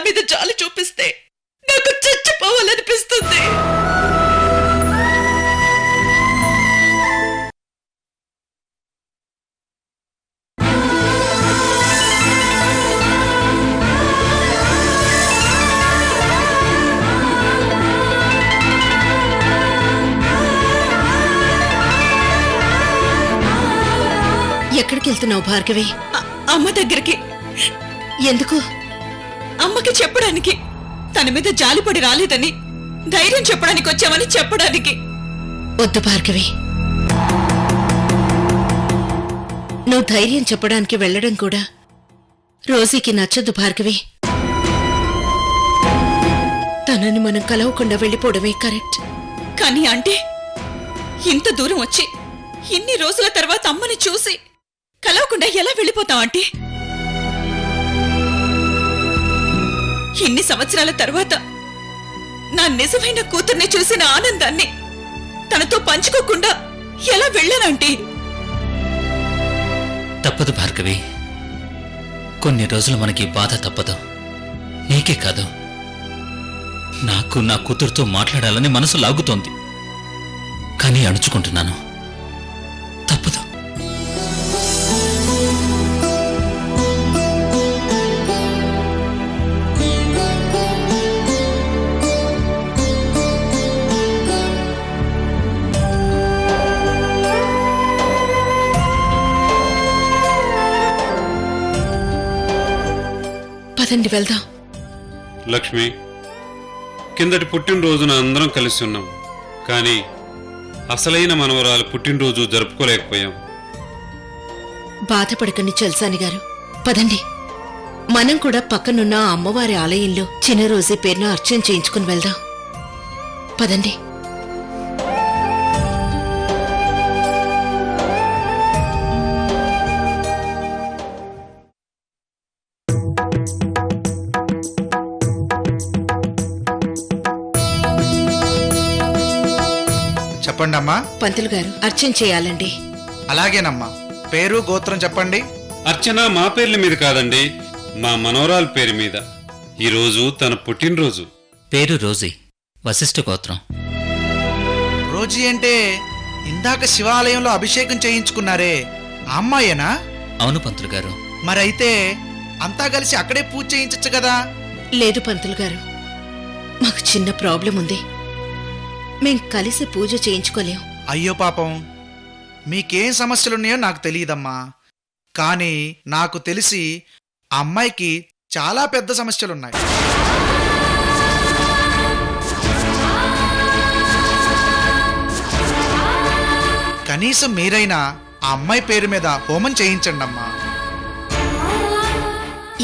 మీద జాలి చూపిస్తే నాకు చచ్చిపోవాలనిపిస్తుంది. ఎక్కడికి వెళ్తున్నావు భార్గవి? అమ్మ దగ్గరికి. ఎందుకు? అమ్మకి చెప్పడానికి. తన మీద జాలిపడి రాలేదని ధైర్యం చెప్పడానికి వచ్చామని చెప్పడానికి. వద్దు భార్గవి, నువ్వు ధైర్యం చెప్పడానికి వెళ్ళడం కూడా రోజీకి నచ్చదు భార్గవి. తనని మనం కలవకుండా వెళ్ళిపోవడమే కరెక్ట్. కానీ అంటే ఇంత దూరం వచ్చి ఇన్ని రోజుల తర్వాత అమ్మని చూసి కలవకుండా ఎలా వెళ్ళిపోతావంటే? ఇన్ని సంవత్సరాల తర్వాత నా నిజమైన కూతుర్ని చూసిన ఆనందాన్ని తనతో పంచుకోకుండా ఎలా వెళ్ళానంటే? తప్పదు భార్గవి, కొన్ని రోజులు మనకి బాధ తప్పదు. నీకే కాదు, నాకు నా కూతురుతో మాట్లాడాలని మనసు లాగుతోంది. కానీ అణుచుకుంటున్నాను. తప్పదు. పదండి వెళ్దాం. లక్ష్మి, కిందటి పుట్టినరోజున అందరం కలిసి ఉన్నాం. కానీ అసలైన మనవరాలు పుట్టినరోజు జరుపుకోలేకపోయాం. బాధపడకండి చల్సాని గారు, పదండి. మనం కూడా పక్కనున్న ఆ అమ్మవారి ఆలయంలో చిన్న రోజీ పేరున అర్చన చేయించుకుని వెళ్దాం. పదండి. చెప్పండి అమ్మా. పంతులు గారు, అర్చన చేయాలండి. అలాగేనమ్మా. పేరు గోత్రం చెప్పండి. అర్చన మా పేర్ల మీద కాదండి, మా మనవరాలు పేరు మీద. ఈరోజు తన పుట్టినరోజు. పేరు రోజీ, వశిష్ఠ గోత్రం. రోజీ అంటే ఇందాక శివాలయంలో అభిషేకం చేయించుకున్నారే ఆ అమ్మాయేనా? అవును పంతులు గారు. మరైతే అంతా కలిసి అక్కడే పూజ చేయించచ్చు కదా? లేదు పంతులు గారు, మాకు చిన్న ప్రాబ్లం ఉంది. మేం కలిసి పూజ చేయించుకోలేం. అయ్యో పాపం, మీకేం సమస్యలున్నాయో నాకు తెలియదమ్మా. కానీ నాకు తెలిసి ఆ అమ్మాయికి చాలా పెద్ద సమస్యలున్నాయి. కనీసం మీరైనా ఆ అమ్మాయి పేరు మీద హోమం చేయించండి అమ్మా.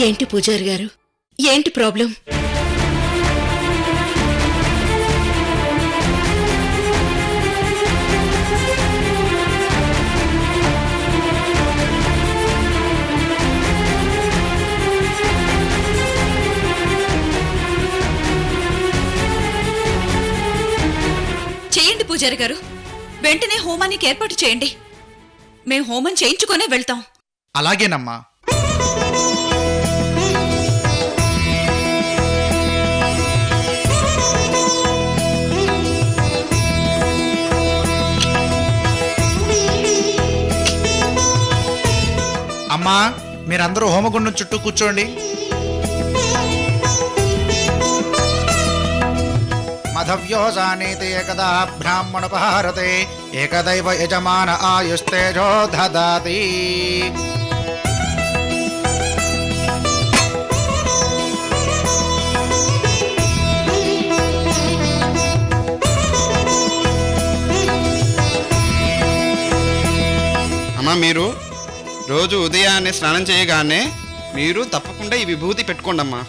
ఏంటి పూజారి గారు, ఏంటి ప్రాబ్లం? చేయండి పూజారి గారు, వెంటనే హోమానికి ఏర్పాటు చేయండి. మేం హోమం చేయించుకునే వెళ్తాం. అలాగేనమ్మా. అమ్మా, మీరందరూ హోమగుండం చుట్టూ కూర్చోండి. మధవ్యోజానీతి ఏకదా బ్రాహ్మణోపహారతే ఏకదైవ యజమాన ఆయుస్తేజో దదాతి. అమ్మా, మీరు రోజు ఉదయాన్నే స్నానం చేయగానే మీరు తప్పకుండా ఈ విభూతి పెట్టుకోండమ్మా.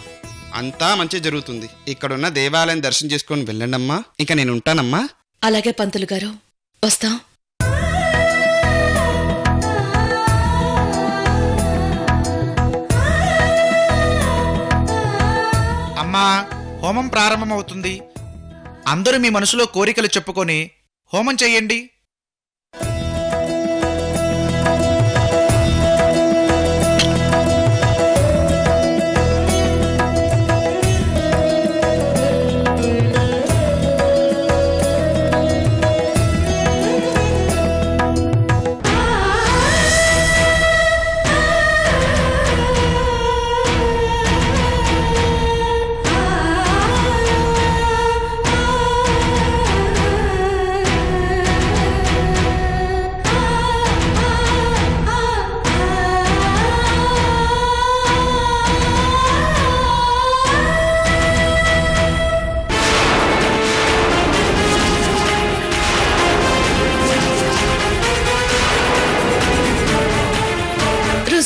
అంతా మంచి జరుగుతుంది. ఇక్కడున్న దేవాలయం దర్శనం చేసుకొని వెళ్ళండమ్మా. ఇంకా నేను ఉంటానమ్మా. అలాగే పంతులు గారు, వస్తాం. అమ్మా, హోమం ప్రారంభమవుతుంది. అందరూ మీ మనసులో కోరికలు చెప్పుకొని హోమం చెయ్యండి.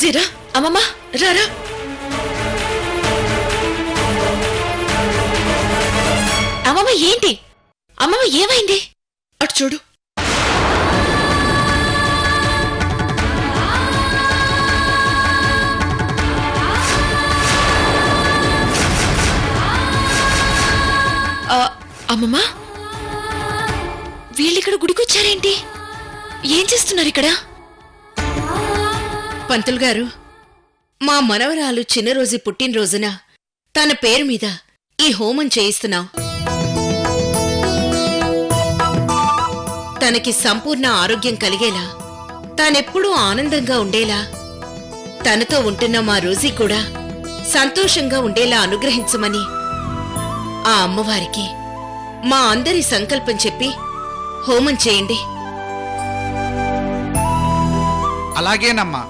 రోజీరా అమ్మమ్మ రారా. అమ్మమ్మ ఏంటి? అమ్మమ్మ ఏమైంది? అటు చూడు. అమ్మమ్మ వీళ్ళిక్కడ గుడికొచ్చారేంటి? ఏం చేస్తున్నారు ఇక్కడ? పంతులు గారు, మా మనవరాలు చిన్న రోజు పుట్టినరోజున తన పేరు మీద ఈ హోమం చేయిస్తున్నాం. తనకి సంపూర్ణ ఆరోగ్యం కలిగేలా, తానెప్పుడూ ఆనందంగా ఉండేలా, తనతో ఉంటున్న మా రోజీ కూడా సంతోషంగా ఉండేలా అనుగ్రహించమని ఆ అమ్మవారికి మా అందరి సంకల్పం చెప్పి హోమం చేయండి. అలాగేనమ్మా.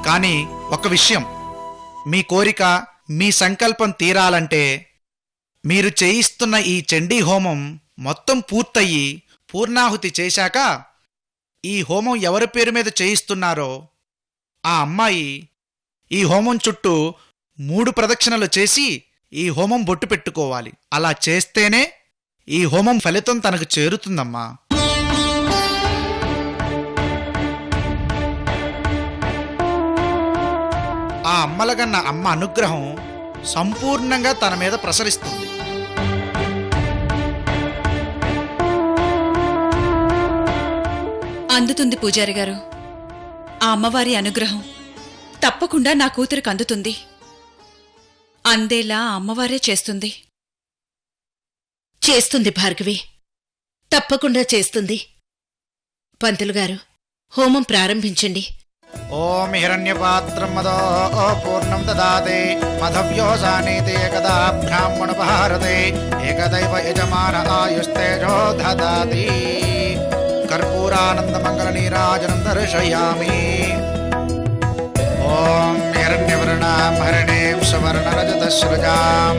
కానీ ఒక విషయం, మీ కోరిక, మీ సంకల్పం తీరాలంటే మీరు చేయిస్తున్న ఈ చండీ హోమం మొత్తం పూర్తయి పూర్ణాహుతి చేశాక ఈ హోమం ఎవరి పేరు మీద చేయిస్తున్నారో ఆ అమ్మాయి ఈ హోమం చుట్టూ 3 ప్రదక్షిణలు చేసి ఈ హోమం బొట్టు పెట్టుకోవాలి. అలా చేస్తేనే ఈ హోమం ఫలితం తనకు చేరుతుందమ్మా. ఆ అమ్మలగన్న అమ్మ అనుగ్రహం సంపూర్ణంగా తన మీద ప్రసరిస్తుంది. అందుతుంది పూజారి గారు. ఆ అమ్మవారి అనుగ్రహం తప్పకుండా నా కూతురికి అందుతుంది. అందేలా ఆ అమ్మవారే చేస్తుంది. చేస్తుంది భార్గవి, తప్పకుండా చేస్తుంది. పంతులు గారు, హోమం ప్రారంభించండి. ఓం హిరణ్యపాత్రం మదో పూర్ణం దదాతే మధవ్యోజానీతే ఏకదా బ్రాహ్మణపహారతే ఏకదైవ యజమాన ఆయుస్తేజో దదాతి. కర్పూరానందమంగళనీరాజనం దర్శయామి. ఓం హిరణ్యవర్ణాం హరిణీం సువర్ణరజతస్సృజాం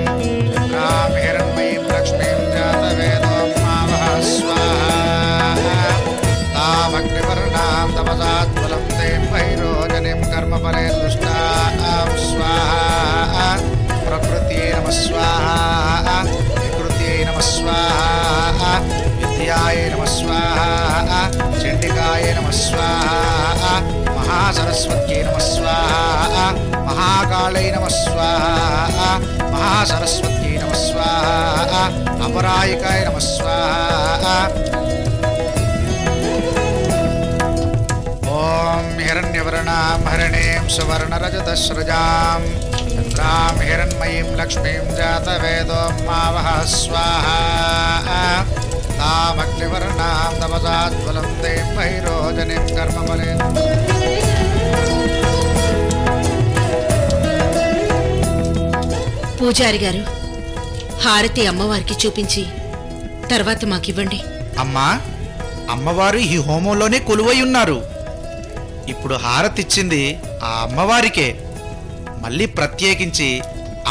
చంద్రాం హిరణ్మయీం లక్ష్మీం జాతవేదోం మావః స్వాహా. తామగ్నివర్ణాం తపసాత్ఫలం తేం వైరోజనిం కర్మఫలే దుష్టాం స్వాహా. ప్రకృత్యై నమః స్వాహా. వికృత్యై నమః స్వాహా. విద్యాయ నమః స్వాహా. చండికాయ నమః స్వాహా. మహాసరస్వత్యై నమః స్వాహా. మహాకాళై నమః స్వాహా. మహాసరస్వత్యై నమః స్వాహా. అపరాయికాయ నమః స్వాహా. ఓం హిరణ్యవర్ణాం హరిణీం సువర్ణరజతస్సృజాం చంద్రాం హిరణ్మయీం లక్ష్మీం జాతవేదోం మావః స్వాహా. తామగ్నివర్ణాం తపసాత్ఫలం తేం వైరోజనిం కర్మఫలే. పూజారి గారు, హారతి అమ్మవారికి చూపించి తర్వాత మాకివ్వండి. అమ్మా, అమ్మవారు ఈ హోమంలోనే కొలువై ఉన్నారు. ఇప్పుడు హారతిచ్చింది ఆ అమ్మవారికే. మళ్ళీ ప్రత్యేకించి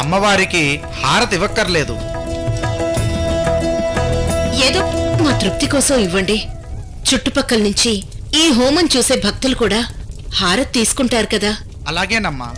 అమ్మవారికి హారతి ఇవ్వక్కర్లేదు. ఏదో మా తృప్తి కోసం ఇవ్వండి. చుట్టుపక్కల నుంచి ఈ హోమం చూసే భక్తులు కూడా హారతి తీసుకుంటారు కదా. అలాగేనమ్మా.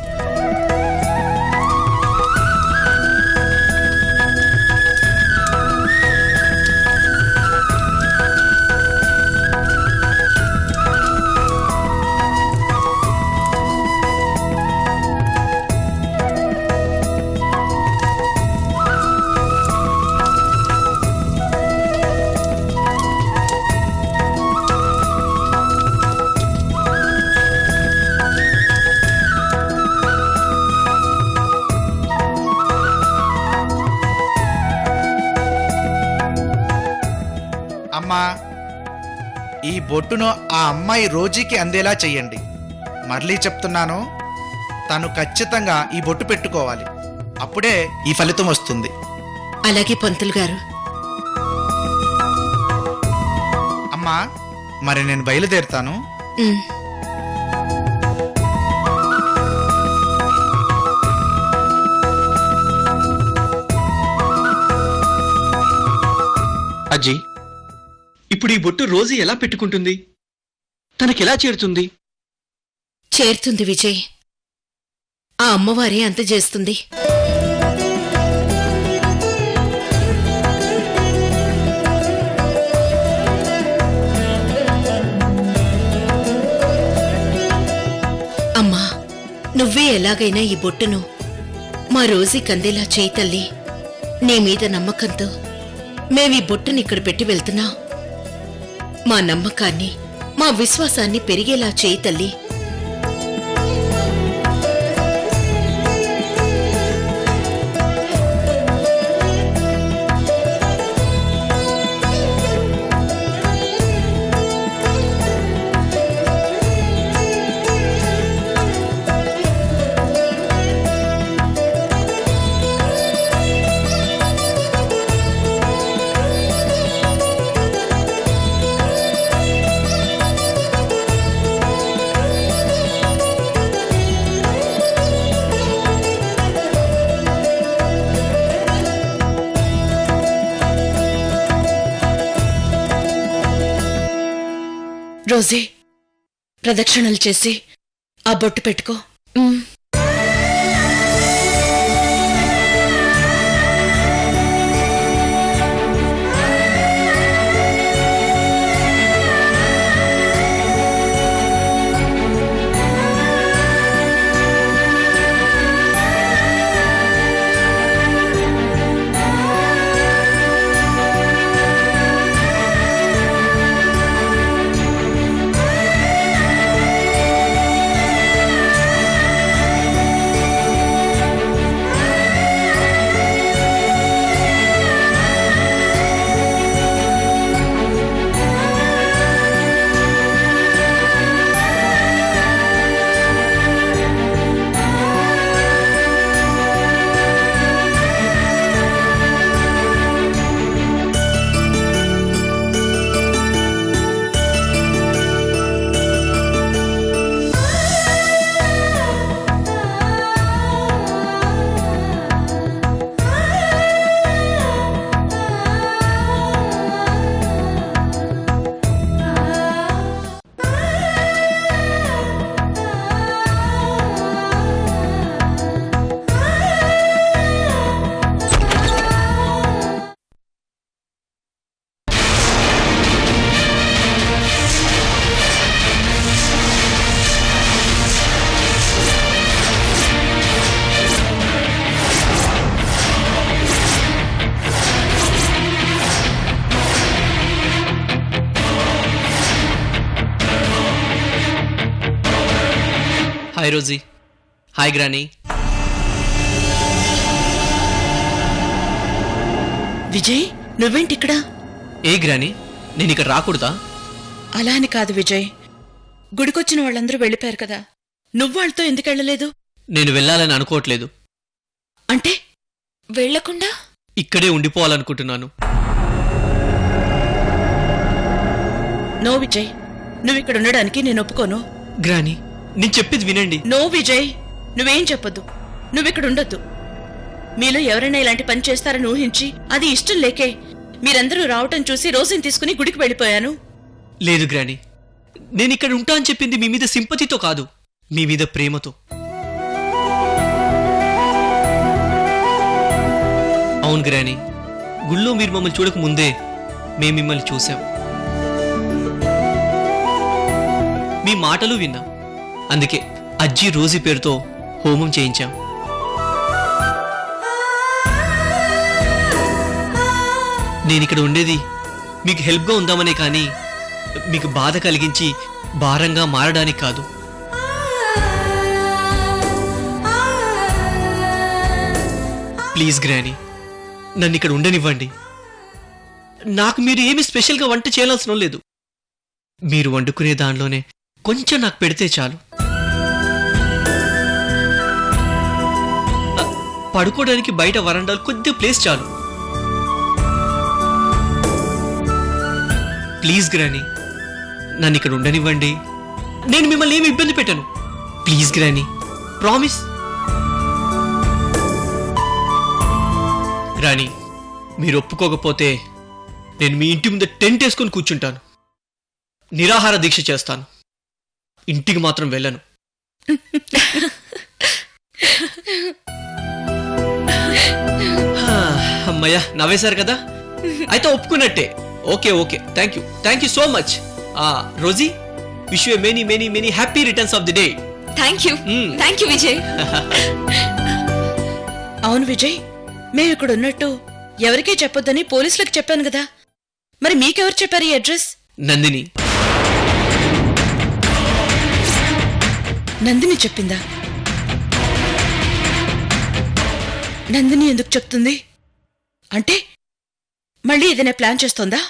అమ్మా, ఈ బొట్టును ఆ అమ్మాయి రోజీకి అందేలా చెయ్యండి. మళ్ళీ చెప్తున్నాను, తను ఖచ్చితంగా ఈ బొట్టు పెట్టుకోవాలి. అప్పుడే ఈ ఫలితం వస్తుంది. అలాగే పంతులు గారు. అమ్మా, మరి నేను బయలుదేరుతాను. ఉమ్. అజ్జీ, ఇప్పుడు ఈ బొట్టు రోజు ఎలా పెట్టుకుంటుంది? తనకెలా చేరుతుంది? చేరుతుంది విజయ్. ఆ అమ్మవారే అంత చేస్తుంది. అమ్మా, నువ్వే ఎలాగైనా ఈ బొట్టును మా రోజీ కందేలా చేయి తల్లి. నీ మీద నమ్మకంతో మేమీ బొట్టుని ఇక్కడ పెట్టి వెళ్తున్నా. మా నమ్మకాన్ని, మా విశ్వాసాన్ని పెరిగేలా చేయి తల్లి. రోజీ, ప్రదక్షిణలు చేసి ఆ బొట్టు పెట్టుకో. Hi Rosie. Hi granny. Vijay, నువ్వేంటిక్కడ? ఏ గ్రానీ, నేను ఇక్కడ రాకూడదా? అలా అని కాదు విజయ్, గుడికొచ్చిన వాళ్ళందరూ వెళ్ళిపోయారు కదా, నువ్వు వాళ్ళతో ఎందుకెళ్ళలేదు? నేను వెళ్ళాలని అనుకోవట్లేదు. అంటే వెళ్లకుండా ఇక్కడే ఉండిపోవాలనుకుంటున్నాను. నో విజయ్, నువ్విక్కడ ఉండడానికి నేను ఒప్పుకోను. గ్రానీ, నేను చెప్పేది వినండి. నో విజయ్, నువ్వేం చెప్పొద్దు. నువ్విక్కడ ఉండొద్దు. మీలో ఎవరైనా ఇలాంటి పని చేస్తారని ఊహించి అది ఇష్టం లేకే మీరందరూ రావటం చూసి రోజుని తీసుకుని గుడికి వెళ్ళిపోయాను. లేదు గ్రానీ, నేను ఇక్కడ ఉంటా అని చెప్పింది మీ మీద సింపతితో కాదు, మీ మీద ప్రేమతో. అవును గ్రానీ, గుళ్ళో మీరు మమ్మల్ని చూడక ముందే మేము మిమ్మల్ని చూసాం, మీ మాటలు విన్నాం. అందుకే అజ్జి రోజీ పేరుతో హోమం చేయించాం. నేనిక్కడ ఉండేది మీకు హెల్ప్గా ఉందామనే కానీ మీకు బాధ కలిగించి భారంగా మారడానికి కాదు. ప్లీజ్ గ్రానీ, నన్ను ఇక్కడ ఉండనివ్వండి. నాకు మీరు ఏమి స్పెషల్గా వంట చేయాల్సిన లేదు. మీరు వండుకునే దానిలోనే కొంచెం నాకు పెడితే చాలు. పడుకోవడానికి బయట వరండాలు కొద్దిగా ప్లేస్ చాలు. ప్లీజ్ గ్రానీ, నన్ను ఇక్కడ ఉండనివ్వండి. నేను మిమ్మల్ని ఏమి ఇబ్బంది పెట్టాను. Please granny, promise. గ్రానీ, మీరు ఒప్పుకోకపోతే నేను మీ ఇంటి ముందు టెంట్ వేసుకొని కూర్చుంటాను. నిరాహార దీక్ష చేస్తాను. ఇంటికి మాత్రం వెళ్ళను. హా, అమ్మయ్యా నవ్వేశారు కదా అయితే ఒప్పుకున్నట్టే. Okay okay, thank you so much. Rosie, wish you many many many happy returns of the day. Thank you Vijay. అవును విజయ్, మేము ఇక్కడ ఉన్నట్టు ఎవరికీ చెప్పొద్దని పోలీసులకు చెప్పాను కదా, మరి మీకెవరు చెప్పారు ఈ అడ్రస్? నందిని. నందిని చెప్పిందా? నందిని ఎందుకు చెప్తుంది? అంటే మళ్ళీ ఏదైనా ప్లాన్ చేస్తోందా?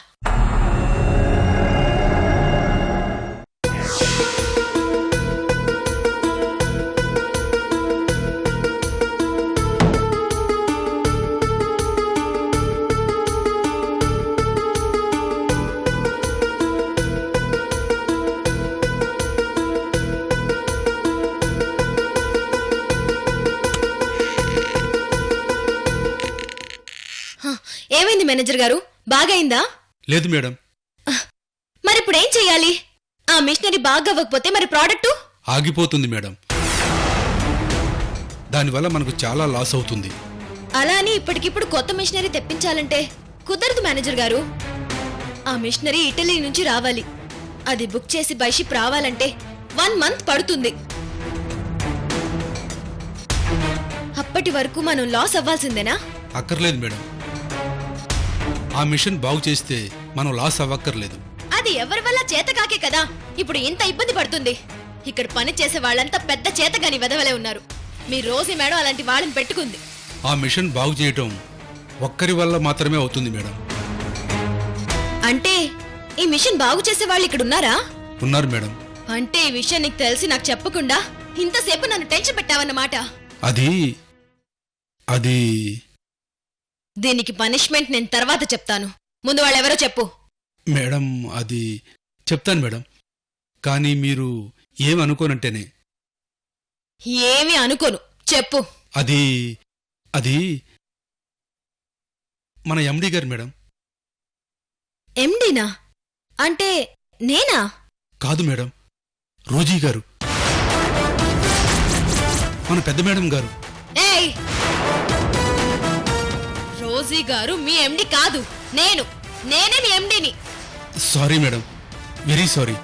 ఏమైంది మేనేజర్ గారు, బాగైందా? లేదు మేడం, మరి ఇప్పుడు ఏం చెయ్యాలి? ఆ మిషనరీ బాగా అవ్వకపోతే మరి ప్రోడక్ట్ ఆగిపోతుంది మేడం. దానివల్ల మనకు చాలా లాస్ అవుతుంది. అలా అని ఇప్పటికిప్పుడు కొత్త మిషనరీ తెప్పించాలంటే కుదరదు మేనేజర్ గారు. ఆ మిషనరీ ఇటలీ నుంచి రావాలి. అది బుక్ చేసి బై షిప్ రావాలంటే 1 మంత్ పడుతుంది. అప్పటి వరకు మనం లాస్ అవ్వాల్సిందేనా? అక్కర్లేదు మేడం, ఆ మిషన్ బాగు చేస్తే మనం లాస్ అవ్వక్కర్లేదు. అది ఎవరి వల్ల చేతకాకే కదా ఇప్పుడు ఇంత ఇబ్బంది పడుతుంది. ఇక్కడ పని చేసే వాళ్ళంతా పెద్ద చేతగాని వెదవలే ఉన్నారు. మీ రోజీ మేడం అలాంటి వాళ్ళని పెట్టుకుంది. ఆ మిషన్ బాగు చేయటం ఒక్కరి వల్ల మాత్రమే అవుతుంది మేడం. అంటే ఈ మిషన్ బాగు చేసే వాళ్ళు ఇక్కడ ఉన్నారా? ఉన్నారు మేడం. అంటే ఈ విషయం నీకు తెలిసి నాకు చెప్పకుండా ఇంతసేపు నన్ను టెన్షన్ పెట్టావన్నమాట. అది దీనికి పనిష్మెంట్ నేను తర్వాత చెప్తాను. ముందు వాళ్ళెవరో చెప్పు. మేడం, అది చెప్తాను మేడం, కానీ మీరు ఏమనుకోనంటేనే. ఏమీ అనుకోను, చెప్పు. అది మన ఎండి గారు మేడం. ఎండీనా? అంటే నేనా? కాదు మేడం, రోజీ గారు, మన పెద్ద మేడం గారు. ఏయ్, రోజీ గారు మీ ఎండి కాదు, నేనే మీ ఎండిని. Sorry madam, very sorry.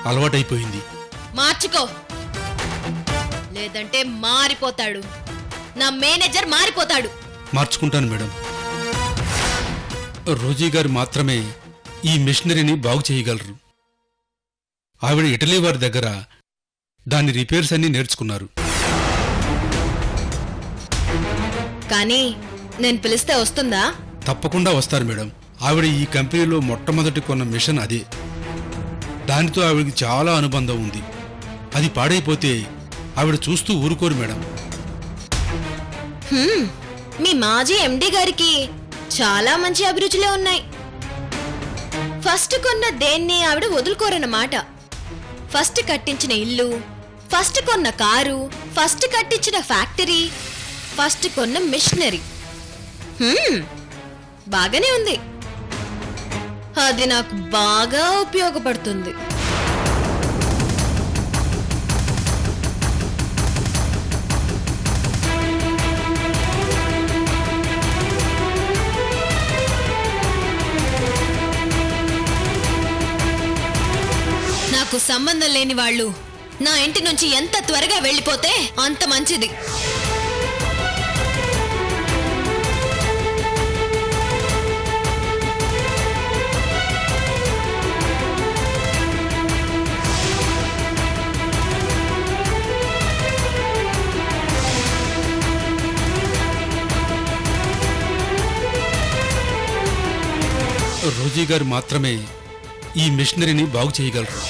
అలవాటైపోయింది. మార్చుకో, లేదంటే మారిపోతాడు. నా మేనేజర్ మారిపోతాడు. మార్చుకుంటాను మేడం. రోజీ గారు మాత్రమే ఈ మిషనరీని బాగు చేయగలరు. ఆవిడ ఇటలీ వారి దగ్గర దాని రిపేర్స్ అన్ని నేర్చుకున్నారు. కానీ నేను పిలిస్తే వస్తుందా? తప్పకుండా వస్తారు మేడం. ఆవిడ ఈ కంపెనీలో మొట్టమొదటి కొన్న మిషన్ అదే. దానితో ఆవిడకి చాలా అనుబంధం ఉంది. అది పాడైపోతే ఆవిడ చూస్తూ ఊరుకోరు మేడం. మీ మాజీ ఎండి గారికి చాలా మంచి అభిరుచులే ఉన్నాయి. ఫస్ట్ కొన్న దేన్ని ఆవిడ వదులుకోరన్నమాట. ఫస్ట్ కట్టించిన ఇల్లు, ఫస్ట్ కొన్న కారు, ఫస్ట్ కట్టించిన ఫ్యాక్టరీ, ఫస్ట్ కొన్న మిషనరీ. బాగానే ఉంది. అది నాకు బాగా ఉపయోగపడుతుంది. నాకు సంబంధం లేని వాళ్ళు నా ఇంటి నుంచి ఎంత త్వరగా వెళ్ళిపోతే అంత మంచిది. రోజీ గారు మాత్రమే ఈ మిషనరీని బాగు చేయగలరు.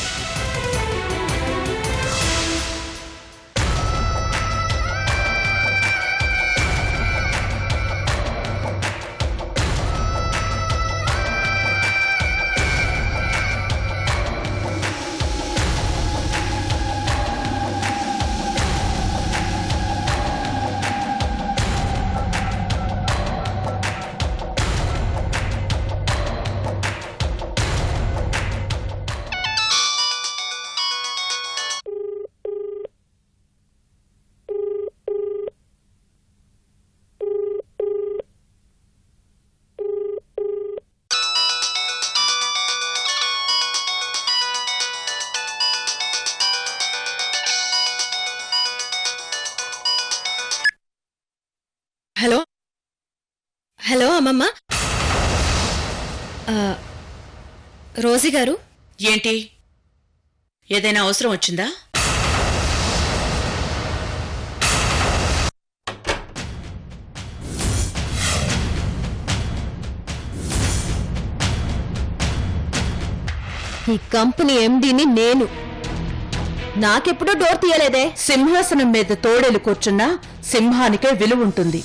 రోజీ గారు, ఏంటి ఏదైనా అవసరం వచ్చిందా? ఈ కంపెనీ ఎండీని నేను. నాకెప్పుడూ డోర్ తీయలేదే. సింహాసనం మీద తోడేలు కూర్చున్నా సింహానికే విలువ ఉంటుంది.